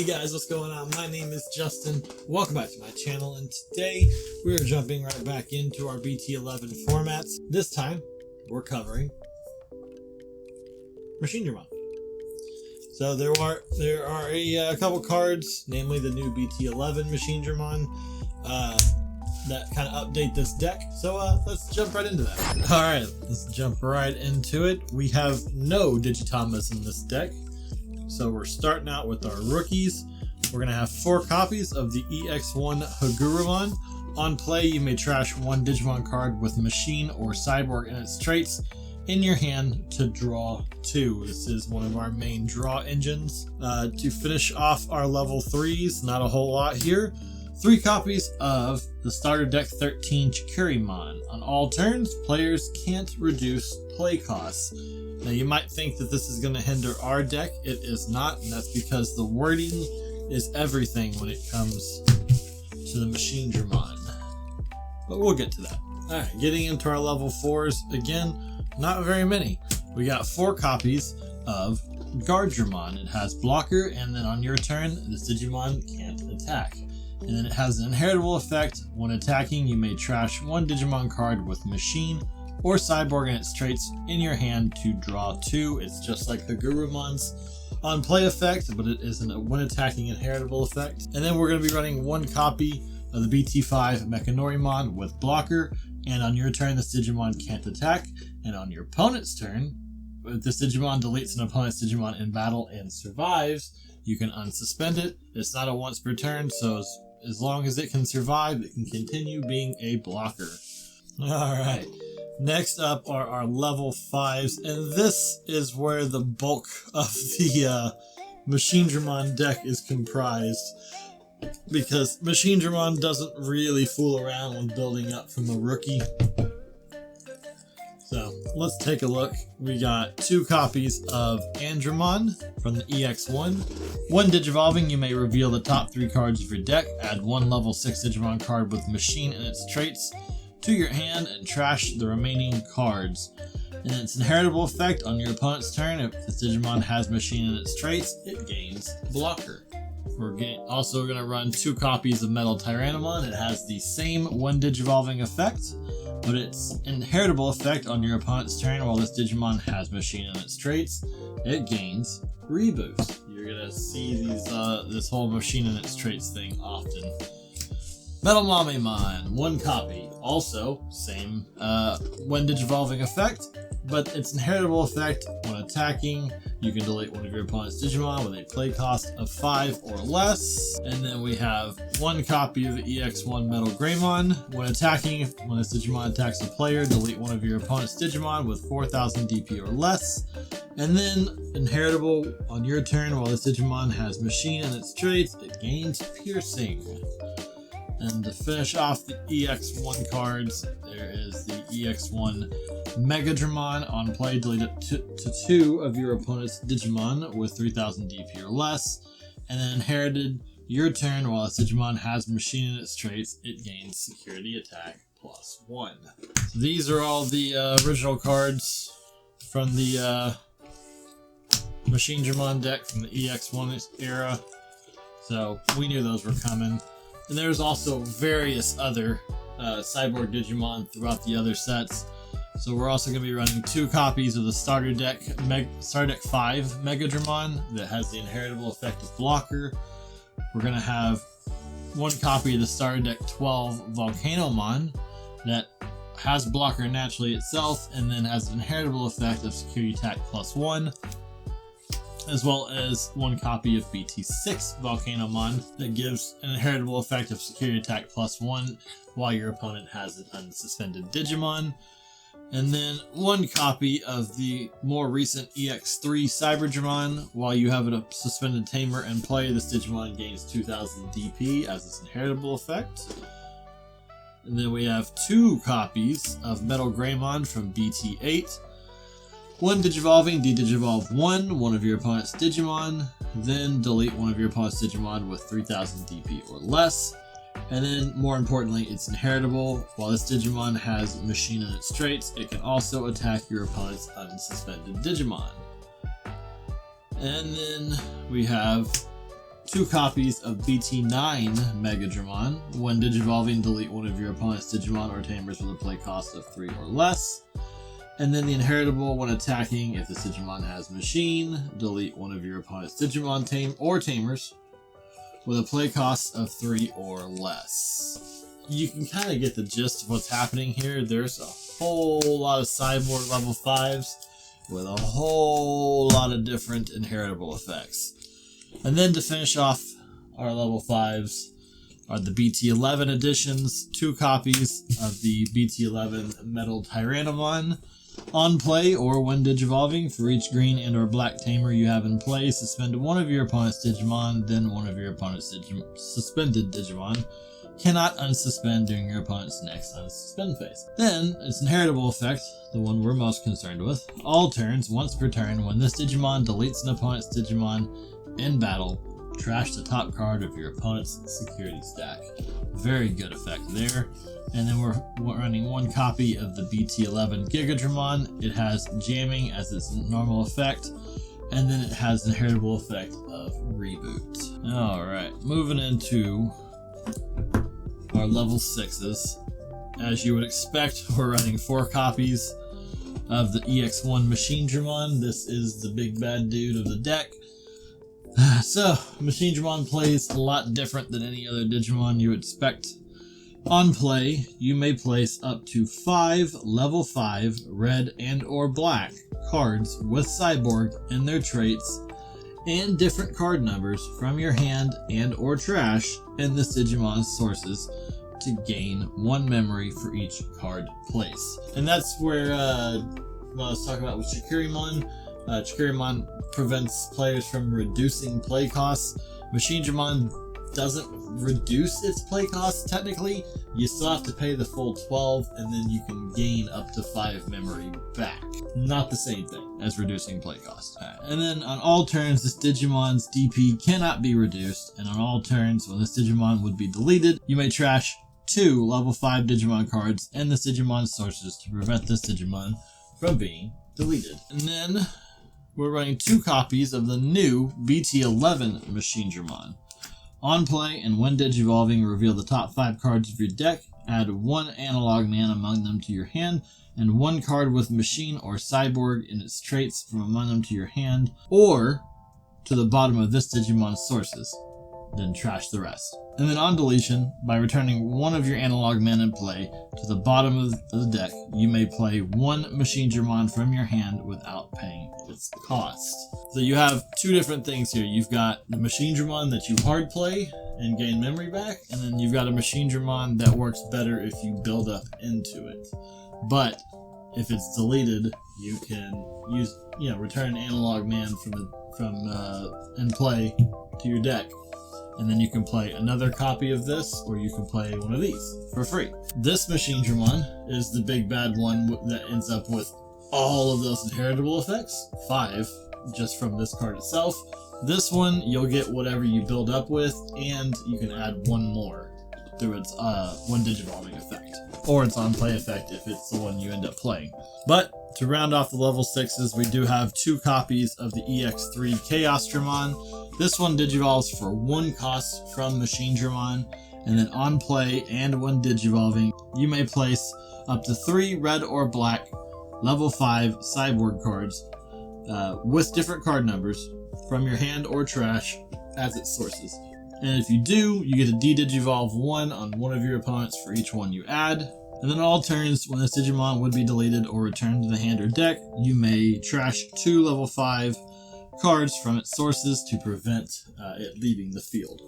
Hey guys, what's going on? My name is Justin. Welcome back to my channel, and today we're jumping right back into our BT11 formats. This time, we're covering Machinedramon. So there are a couple cards, namely the new BT11 Machinedramon, that kind of update this deck. So let's jump right into that. Alright, let's jump right into it. We have no Tamers in this deck. So we're starting out with our rookies. We're going to have 4 copies of the EX1 Mugendramon. On play, you may trash 1 Digimon card with Machine or Cyborg in its traits in your hand to draw 2. This is one of our main draw engines. To finish off our level 3s, not a whole lot here. 3 copies of the starter deck 13 Chaosdramon. On all turns, players can't reduce play costs. Now you might think that this is going to hinder our deck. It is not, and that's because the wording is everything when it comes to the Machinedramon. But we'll get to that. Alright, getting into our level 4s, again, not very many. We got 4 copies of Guarddramon. It has blocker, and then on your turn, this Digimon can't attack. And then it has an inheritable effect. When attacking, you may trash 1 Digimon card with Machine or Cyborg in its traits in your hand to draw 2. It's just like the Gurumon's on play effect, but it isn't a when attacking inheritable effect. And then we're going to be running 1 copy of the BT5 Machinedramon with blocker, and on your turn this Digimon can't attack, and on your opponent's turn, if this Digimon deletes an opponent's Digimon in battle and survives, you can unsuspend it. It's not a once per turn, so as long as it can survive, it can continue being a blocker. Alright. Next up are our level 5s, and this is where the bulk of the Machinedramon deck is comprised, because Machinedramon doesn't really fool around when building up from a rookie. So let's take a look. We got 2 copies of Mugendramon from the EX1. When Digivolving, you may reveal the top 3 cards of your deck, add 1 level 6 Digimon card with Machine and its traits to your hand, and trash the remaining cards. And its inheritable effect on your opponent's turn, if the Digimon has Machine in its traits, it gains blocker. We're also going to run 2 copies of Metal Tyrannomon. It has the same when Digivolving effect, but its inheritable effect on your opponent's turn while this Digimon has Machine in its traits, it gains reboost. You're going to see these this whole Machine in its traits thing often. Metal Mamemon, 1 copy. Also, same when Digivolving effect, but its inheritable effect when attacking, you can delete 1 of your opponent's Digimon with a play cost of 5 or less. And then we have 1 copy of the EX1 Metal Greymon. When attacking, when this Digimon attacks a player, delete 1 of your opponent's Digimon with 4000 DP or less. And then, inheritable on your turn while this Digimon has Machine in its traits, it gains Piercing. And to finish off the EX1 cards, there is the EX1 Mugendramon. On play, delete it to 2 of your opponent's Digimon with 3000 DP or less. And then inherited your turn while this Digimon has Machine in its traits, it gains Security Attack +1. So these are all the original cards from the Machinedramon deck from the EX1 era. So we knew those were coming. And there's also various other Cyborg Digimon throughout the other sets. So we're also going to be running 2 copies of the starter deck 5 Mugendramon that has the inheritable effect of blocker. We're going to have 1 copy of the starter deck 12 Volcanomon that has blocker naturally itself and then has an inheritable effect of security attack +1. As well as 1 copy of BT6 Volcanomon that gives an inheritable effect of security attack +1 while your opponent has an unsuspended Digimon. And then 1 copy of the more recent EX3 Cyborg while you have a suspended Tamer in play, this Digimon gains 2000 DP as its inheritable effect. And then we have 2 copies of Metal Greymon from BT8. When Digivolving, de-digivolve 1 of your opponent's Digimon, then delete 1 of your opponent's Digimon with 3000 DP or less. And then, more importantly, it's inheritable. While this Digimon has Machine in its traits, it can also attack your opponent's unsuspended Digimon. And then we have 2 copies of BT9 Mugendramon. When digivolving, delete one of your opponent's Digimon or Tamers with a play cost of 3 or less. And then the inheritable, when attacking, if the Digimon has Machine, delete one of your opponent's Digimon Tamers with a play cost of 3 or less. You can kind of get the gist of what's happening here. There's a whole lot of Cyborg level 5s with a whole lot of different inheritable effects. And then to finish off our level 5s are the BT11 editions, 2 copies of the BT11 Metal Tyrannomon. On play or when digivolving, for each green and or black tamer you have in play, suspend one of your opponent's Digimon, then one of your opponent's suspended Digimon cannot unsuspend during your opponent's next unsuspend phase. Then, its inheritable effect, the one we're most concerned with, all turns, once per turn, when this Digimon deletes an opponent's Digimon in battle, trash the top card of your opponent's security stack. Very good effect there. And then we're running 1 copy of the BT11 Gigadramon. It has jamming as its normal effect, and then it has the heritable effect of reboot. Alright, moving into our level 6s. As you would expect, we're running 4 copies of the EX1 Machinedramon. This is the big bad dude of the deck. So, Machinedramon plays a lot different than any other Digimon you would expect. On play, you may place up to 5 level 5 red and or black cards with Cyborg and their traits and different card numbers from your hand and or trash in this Digimon's sources to gain 1 memory for each card place. And that's where what I was talking about with Chikirimon. Chikirimon prevents players from reducing play costs. Machinedramon doesn't reduce its play costs technically. You still have to pay the full 12 and then you can gain up to 5 memory back. Not the same thing as reducing play costs. And then on all turns, this Digimon's DP cannot be reduced, and on all turns when this Digimon would be deleted, you may trash 2 level 5 Digimon cards and this Digimon's sources to prevent this Digimon from being deleted. And then we're running 2 copies of the new BT11 Machinedramon. On play and when digivolving, reveal the top 5 cards of your deck, add 1 analog man among them to your hand, and 1 card with Machine or Cyborg in its traits from among them to your hand, or to the bottom of this Digimon's sources. Then trash the rest. And then on deletion, by returning 1 of your analog men in play to the bottom of the deck, you may play 1 Machinedramon from your hand without paying its cost. So you have 2 different things here. You've got the Machinedramon that you hard play and gain memory back, and then you've got a Machinedramon that works better if you build up into it. But if it's deleted, you can use, return an analog man from in play to your deck. And then you can play another copy of this, or you can play one of these for free. This Machinedramon is the big bad one that ends up with all of those inheritable effects, 5, just from this card itself. This one, you'll get whatever you build up with, and you can add 1 more through its 1 digivolving effect, or its on-play effect if it's the one you end up playing. But to round off the level 6s, we do have 2 copies of the EX3 Chaosdramon. This one digivolves for 1 cost from Machinedramon, and then on play and when digivolving, you may place up to 3 red or black level 5 Cyborg cards with different card numbers from your hand or trash as its sources. And if you do, you get to de-digivolve 1 on 1 of your opponents for each 1 you add. And then all turns, when this Digimon would be deleted or returned to the hand or deck, you may trash 2 level 5 cards from its sources to prevent it leaving the field.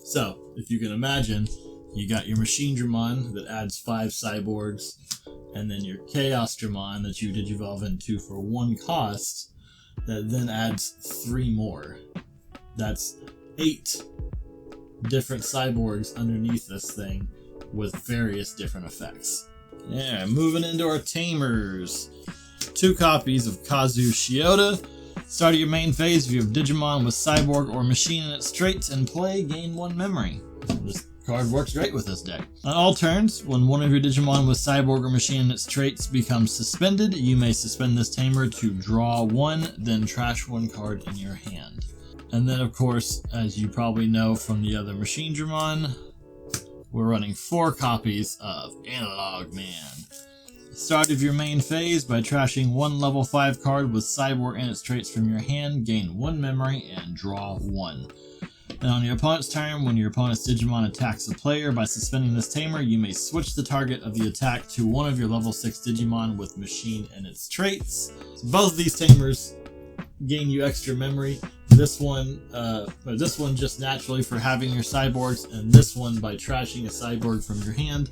So, if you can imagine, you got your Machinedramon that adds 5 Cyborgs, and then your Chaosdramon that you digivolve into for 1 cost, that then adds 3 more. That's 8 different Cyborgs underneath this thing with various different effects. Yeah, moving into our Tamers. 2 copies of Kazu Shiota. Start of your main phase, if you have Digimon with Cyborg or Machine in its traits in play, gain 1 memory. This card works great with this deck. On all turns, when 1 of your Digimon with Cyborg or Machine in its traits becomes suspended, you may suspend this Tamer to draw 1, then trash 1 card in your hand. And then, of course, as you probably know from the other Machinedramon, we're running 4 copies of Analog Man. Start of your main phase by trashing 1 level 5 card with Cyborg and its traits from your hand, gain 1 memory, and draw 1. And on your opponent's turn, when your opponent's Digimon attacks a player by suspending this Tamer, you may switch the target of the attack to one of your level 6 Digimon with Machine and its traits. So both of these Tamers gain you extra memory. This one just naturally for having your Cyborgs, and this one by trashing a Cyborg from your hand,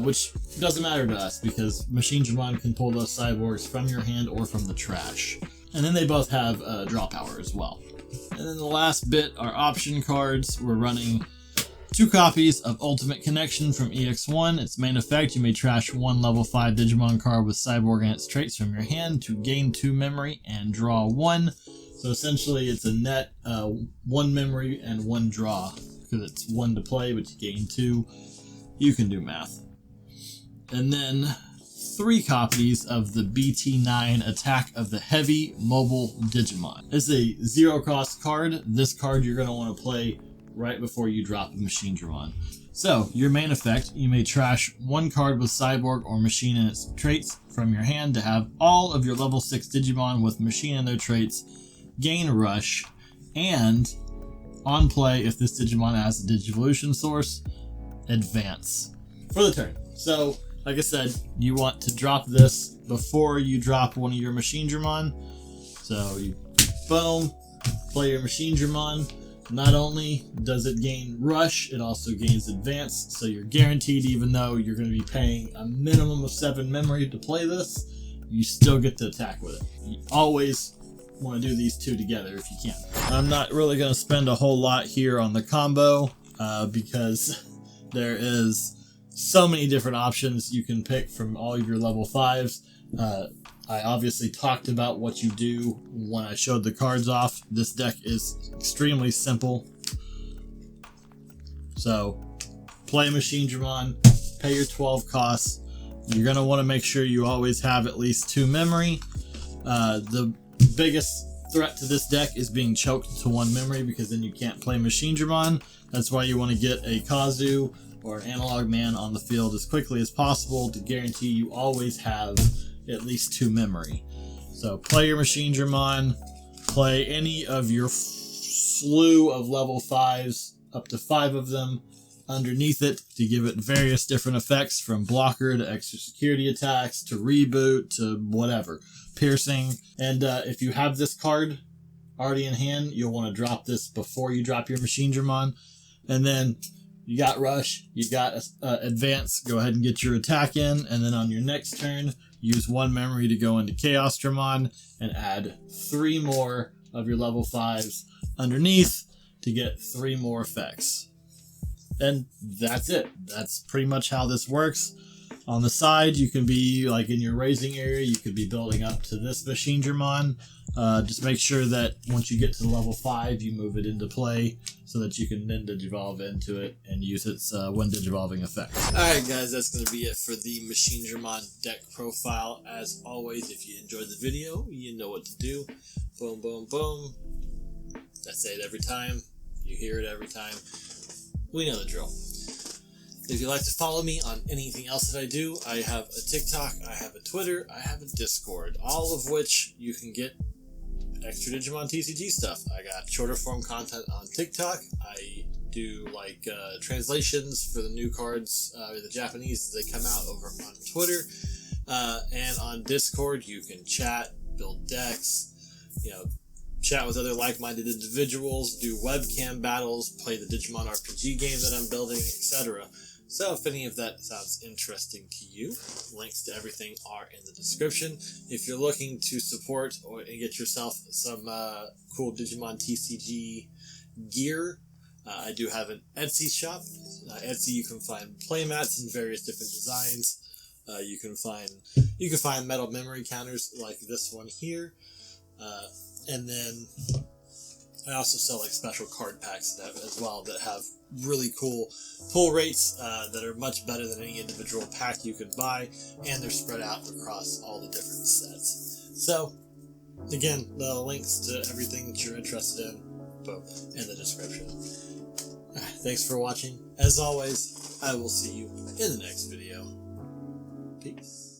which doesn't matter to us because Machinedramon can pull those Cyborgs from your hand or from the trash. And then they both have draw power as well. And then the last bit are option cards. We're running 2 copies of Ultimate Connection from EX1. Its main effect, you may trash 1 level 5 Digimon card with Cyborg and its traits from your hand to gain 2 memory and draw 1. So essentially it's a net 1 memory and 1 draw, because it's 1 to play but you gain 2. You can do math. And then 3 copies of the BT9 Attack of the Heavy Mobile Digimon. It's a 0-cost card. This card you're going to want to play right before you drop a Machinedramon. So, your main effect, you may trash 1 card with Cyborg or Machine and its traits from your hand to have all of your level 6 Digimon with Machine and their traits gain Rush, and on play, if this Digimon has a Digivolution source, advance for the turn. So, like I said, you want to drop this before you drop one of your Machinedramon. So you boom, play your Machinedramon. Not only does it gain Rush, it also gains Advance. So you're guaranteed, even though you're going to be paying a minimum of 7 memory to play this, you still get to attack with it. You always want to do these 2 together if you can. I'm not really going to spend a whole lot here on the combo because there is so many different options you can pick from all of your level 5s. I obviously talked about what you do when I showed the cards off. This deck is extremely simple. So, play Machinedramon, pay your 12 costs. You're going to want to make sure you always have at least 2 memory. The biggest threat to this deck is being choked to 1 memory, because then you can't play Machinedramon. That's why you want to get a Kazu or an Analog Man on the field as quickly as possible to guarantee you always have at least 2 memory. So play your Machinedramon, play any of your slew of level 5s, up to 5 of them, underneath it to give it various different effects, from blocker to extra security attacks to reboot to whatever, piercing. And if you have this card already in hand, you'll want to drop this before you drop your Machinedramon. And then you got Rush, you got Advance, go ahead and get your attack in, and then on your next turn, use 1 memory to go into Chaosdramon and add 3 more of your level 5s underneath to get 3 more effects. And that's it. That's pretty much how this works. On the side, you can be, like in your raising area, you could be building up to this Machinedramon. Just make sure that once you get to level 5, you move it into play so that you can then Digivolve into it and use its when Digivolving effect. Alright guys, that's going to be it for the Machinedramon deck profile. As always, if you enjoyed the video, you know what to do. Boom, boom, boom. I say it every time. You hear it every time. We know the drill. If you'd like to follow me on anything else that I do, I have a TikTok, I have a Twitter, I have a Discord, all of which you can get extra Digimon TCG stuff. I got shorter form content on TikTok. I do like translations for the new cards, the Japanese as they come out, over on Twitter. And on Discord, you can chat, build decks, chat with other like-minded individuals, do webcam battles, play the Digimon RPG game that I'm building, etc. So if any of that sounds interesting to you, links to everything are in the description. If you're looking to support and get yourself some cool Digimon TCG gear, I do have an Etsy shop. Etsy, you can find playmats in various different designs. You can find metal memory counters like this one here. And then I also sell like special card packs as well that have really cool pull rates that are much better than any individual pack you could buy, and they're spread out across all the different sets. So, again, the links to everything that you're interested in info in the description. Thanks for watching. As always, I will see you in the next video. Peace.